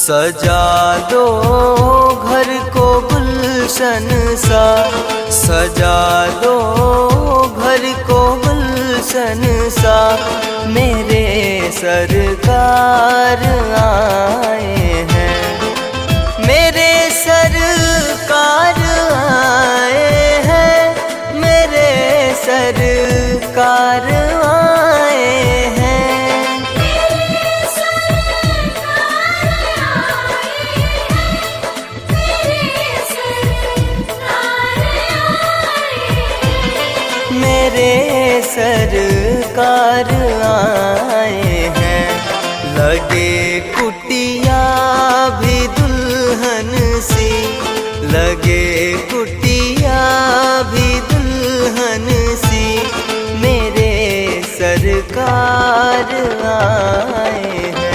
सजा दो घर को गुलशन सा, सजा दो घर को गुलशन सा। मेरे सरकार आए हैं, मेरे सरकार आए हैं, मेरे सरकार आए हैं। मेरे सरकार आए हैं, लगे कुटिया भी दुल्हन सी, लगे कुटिया भी दुल्हन सी। मेरे सरकार आए हैं।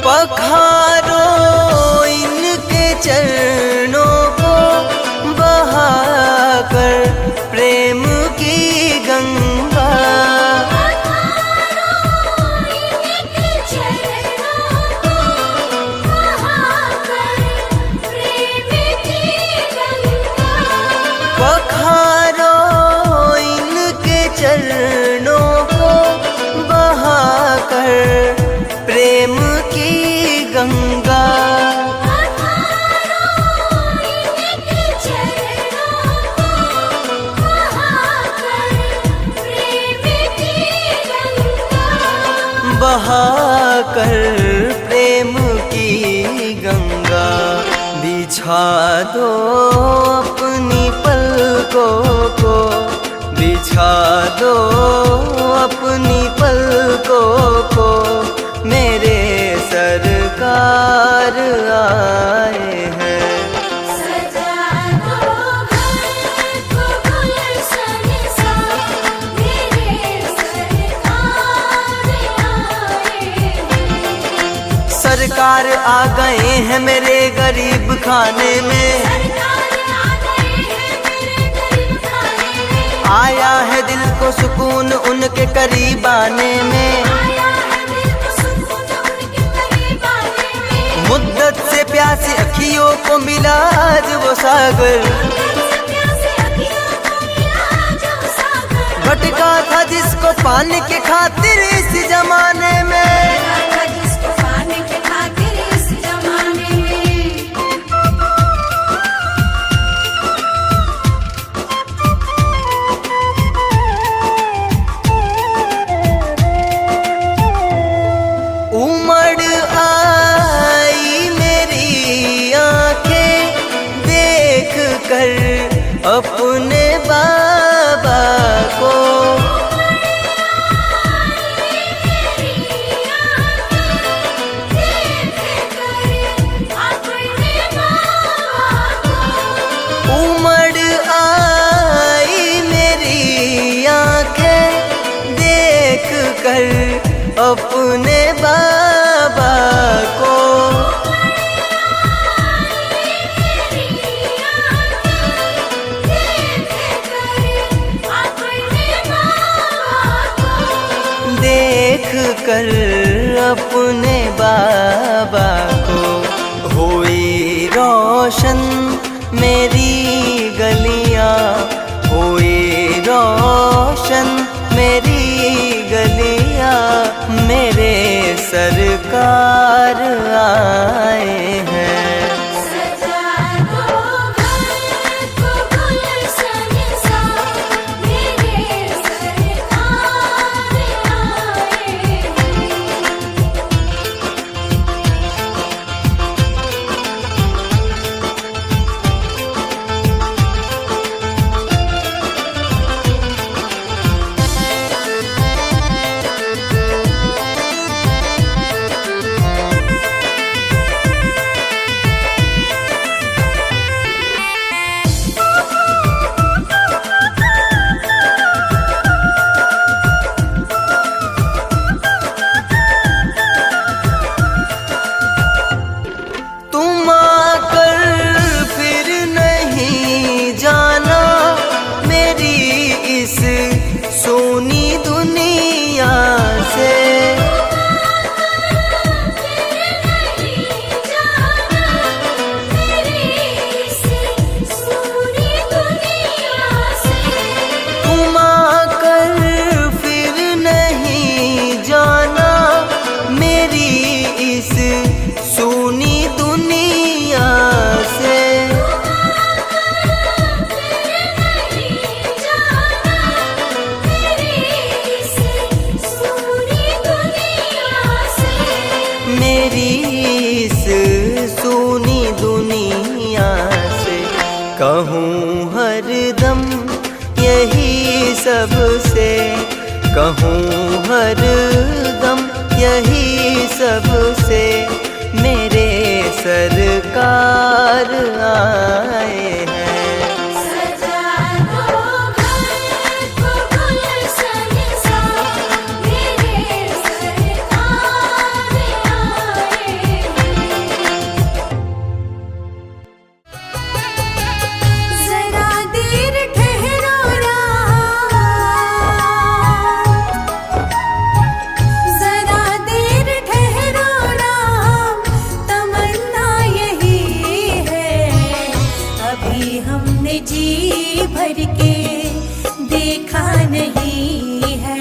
पखारो इनके चरणों को बहाकर प्रेम की गंगा। पखारो इनके चरणों को बहाकर प्रेम की गंगा। बहाकर प्रेम की गंगा। बिछा दो अपनी पलकों को, बिछा दो अपनी पलकों को। मेरे सरकार आए हैं। सरकार आ गए हैं मेरे गरीब खाने में, आया है दिल को सुकून उनके करीब आने में। मुद्दत से प्यासी अखियों को मिला आज वो सागर, भटका था जिसको पाने के खातिर इस जमाने में। उमड़ आई मेरी आंखें देख कर अपने बाबा को, उमड़ आई मेरी आंखें देख कर अपने बाबा को। देख कर अपने बाबा को। हुई रोशन मेरी गलियां, हुई रोशन मेरी गलियां। मेरे सरकार आए हैं। दुनिया से। कहूँ हरदम यही सबसे, कहूँ हरदम यही सबसे, मेरे सरकार आए हैं। जी भर के देखा नहीं है,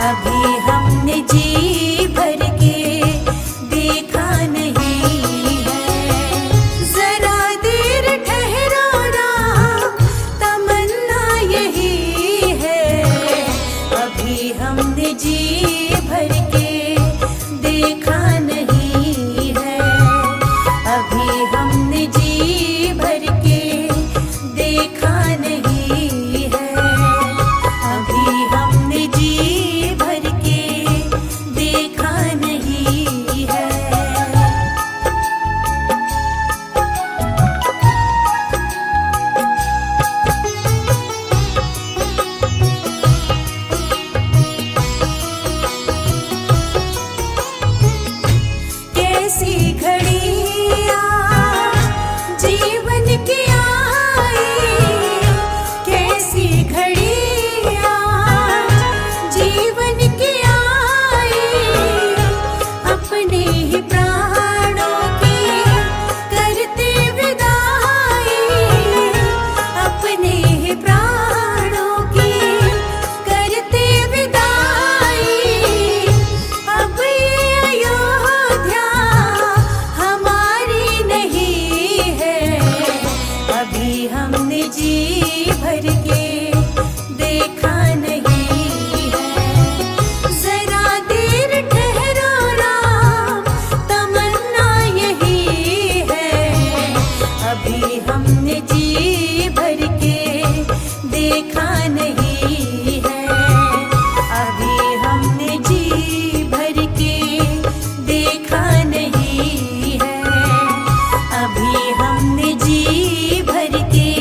अभी हमने जी भर के देखा नहीं है। जरा देर ठहरो ना, तमन्ना यही है, अभी हमने जी भर के देखा नहीं है, अभी हमने जी भर के देखा नहीं है, अभी हमने जी भर के देखा नहीं है। कैसी घड़ियाँ जीवन की आई, कैसी घड़ियाँ जीवन की आई, अपने ही प्राणों की करते विदाई, अपने ही प्राणों की करते विदाई। अब ये अयोध्या हमारी नहीं है, अभी हमने जी भर के देखा नहीं है। जरा देर ठहरो राम, तमन्ना यही है, अभी हमने जी भर के देखा नहीं है, अभी हमने जी भर के देखा नहीं है, अभी हमने जी भर के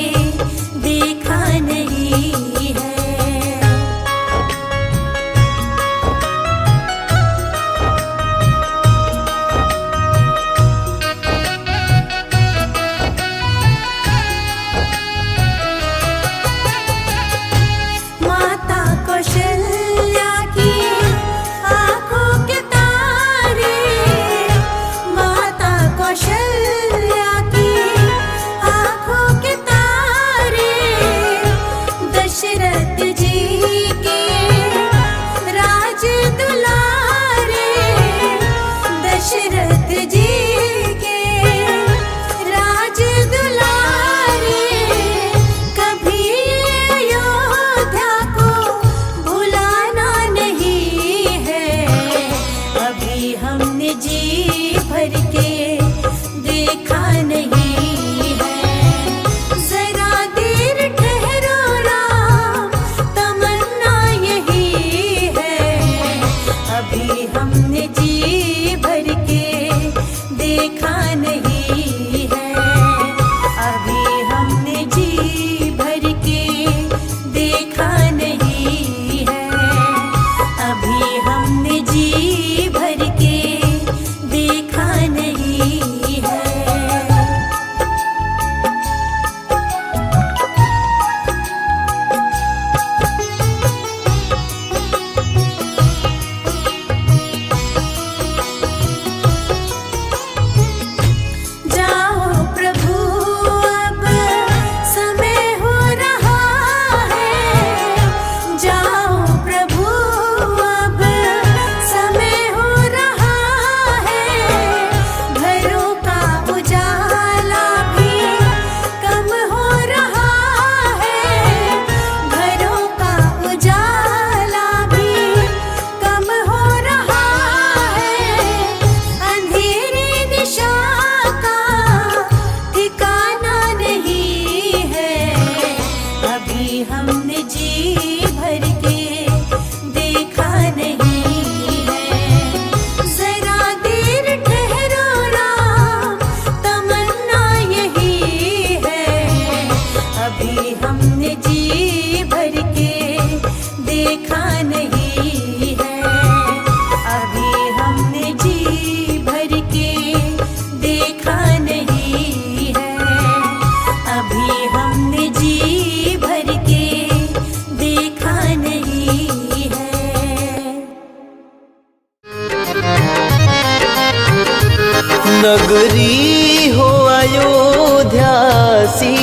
अयोध्यासी,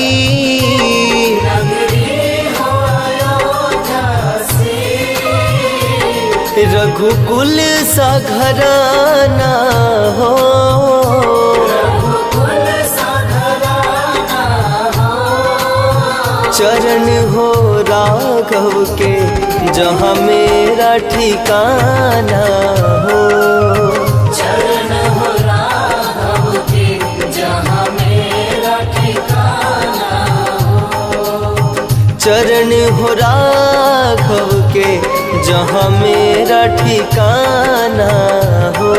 रघुकुल सा घराना हो, चरण हो राघव के जहाँ मेरा ठिकाना हो। चरण हो राघव के जहाँ मेरा ठिकाना हो। चरण हो राघव के जहाँ मेरा ठिकाना हो।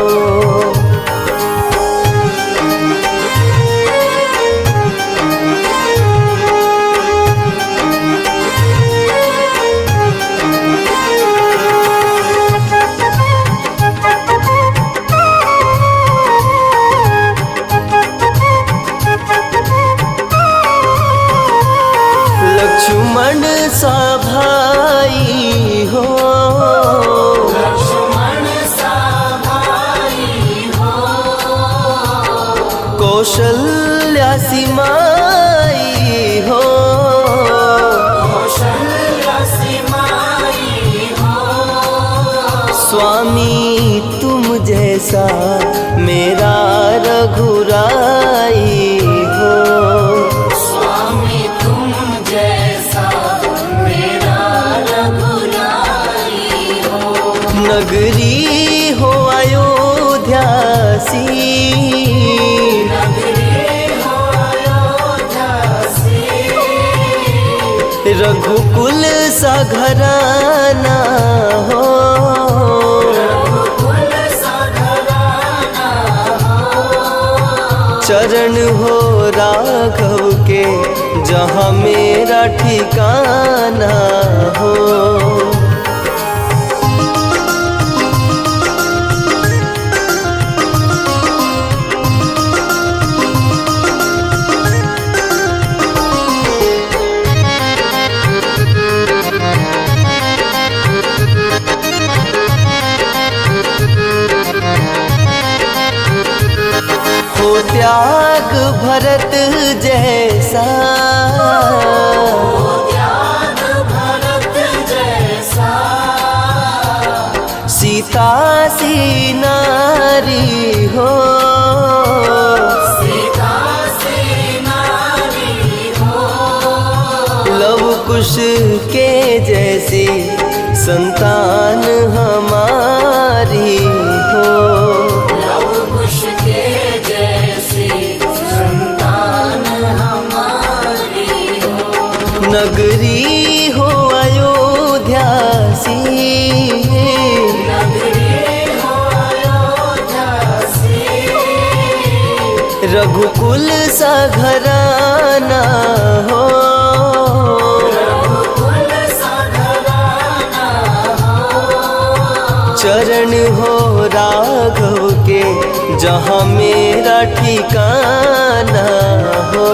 लक्ष्मण सा भाई हो, लक्ष्मण सा भाई हो, कौशल्या सी माई हो, कौशल्या सी माई हो। स्वामी तुम जैसा मेरा रघुराई हो। स्वामी तुम जैसा मेरा रघुराई हो। नगरी हो अयोध्यासी, नगरी हो अयोध्यासी, रघुकुल सा घराना हो, रघुकुल सा घराना हो। चरण हो राघव के जहाँ मेरा ठिकाना हो। हो त्याग भरत जैसा, त्याग भरत जैसा, सीता सी नारी हो, सीता सी नारी हो। लव कुश के जैसी संतान हमारी हो। लव कुश के जैसी संतान हमारी हो। नगरी हो अयोध्यासी, नगरी हो अयोध्यासी, रघुकुल सा घराना हो, रघुकुल सा घराना हो। चरण हो राघव के जहाँ मेरा ठिकाना हो।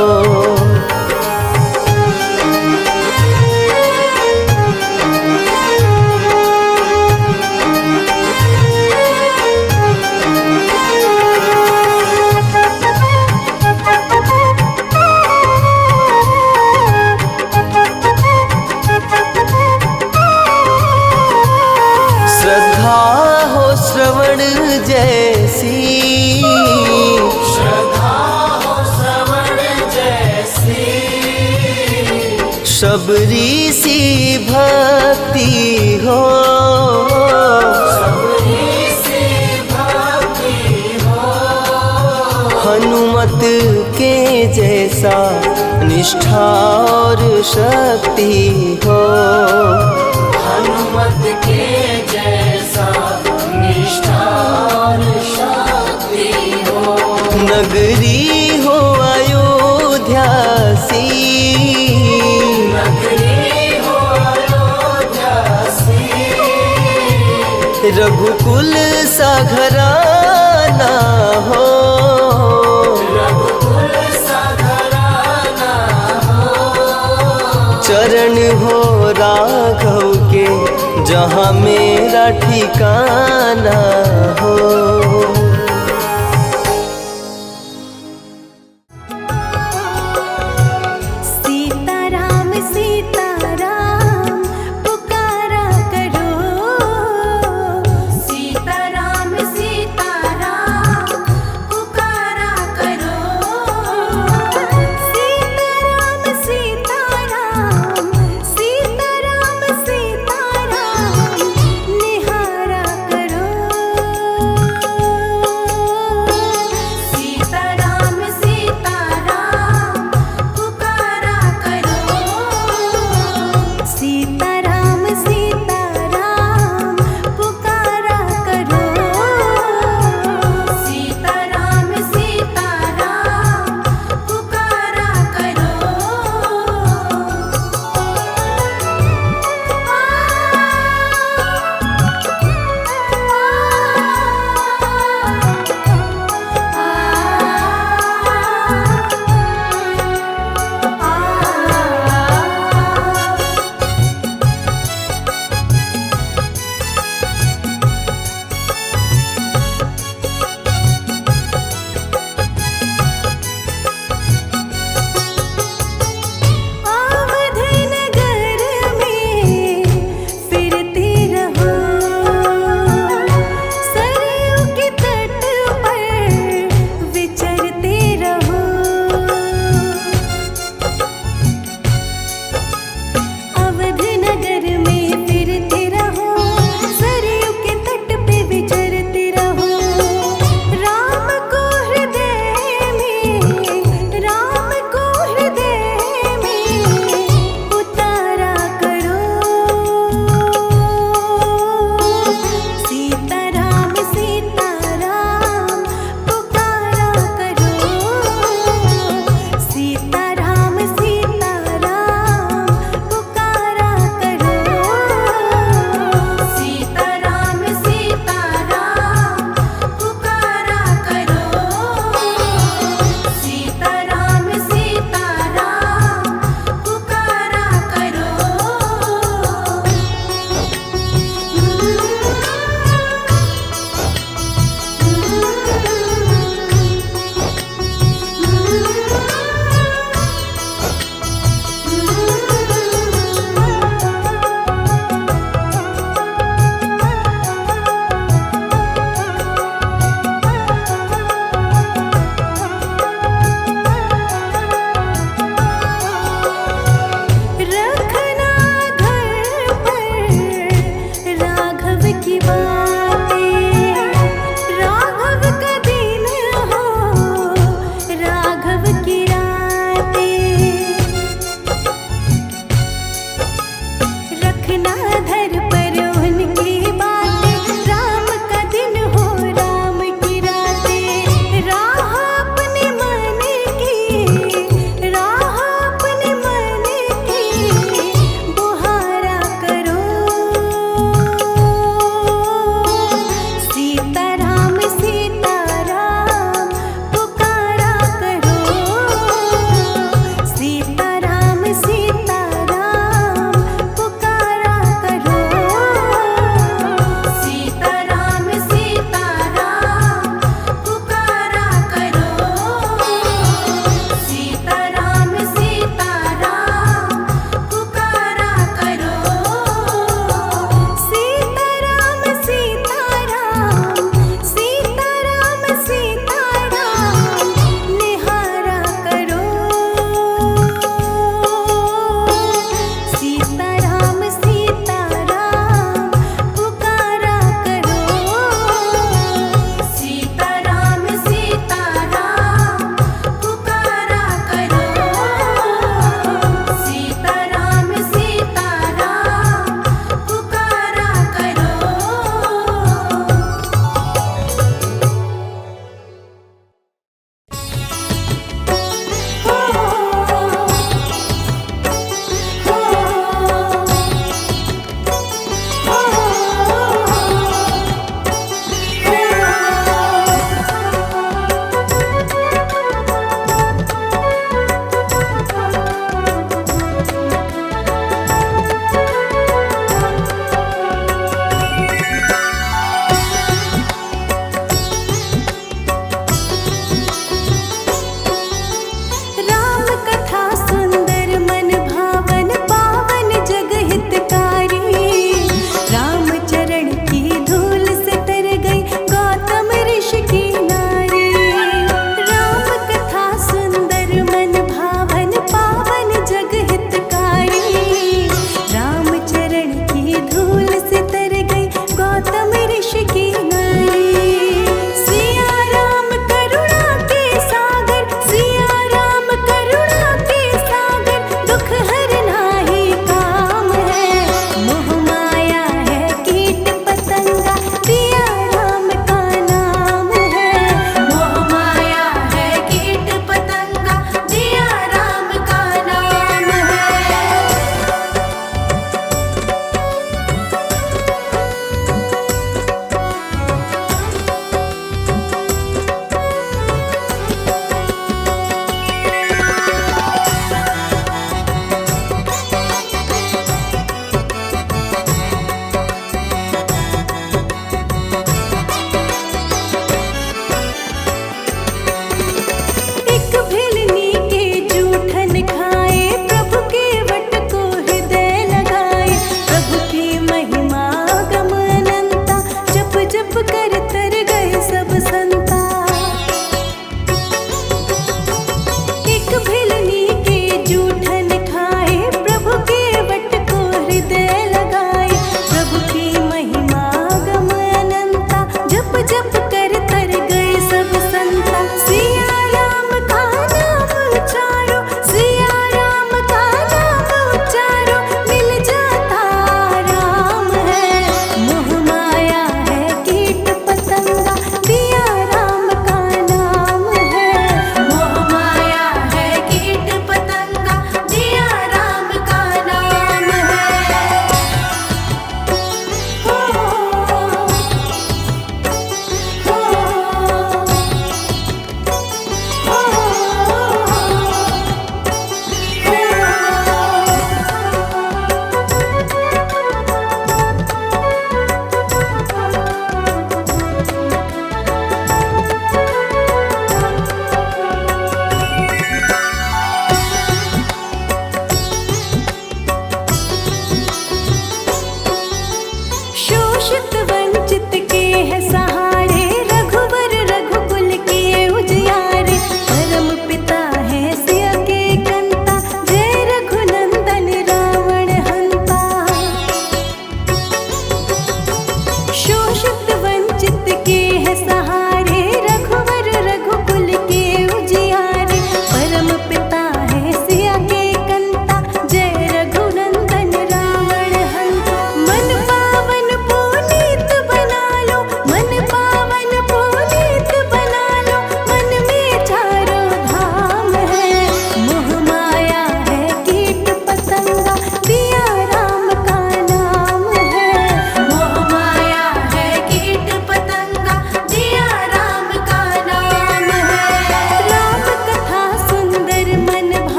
श्रद्धा हो श्रवण जैसी, श्रद्धा हो श्रवण जैसी, शबरी सी भक्ति हो, सबरी सी भक्ति हो। हनुमत के जैसा निष्ठा और शक्ति हो। हनुमत के जैसा निष्ठा और शक्ति हो। नगरी हो अयोध्यासी, नगरी हो अयोध्यासी, रघुकुल सा घराना हो, रघुकुल सा घराना हो। चरण हो राघव के जहाँ मेरा ठिकाना हो।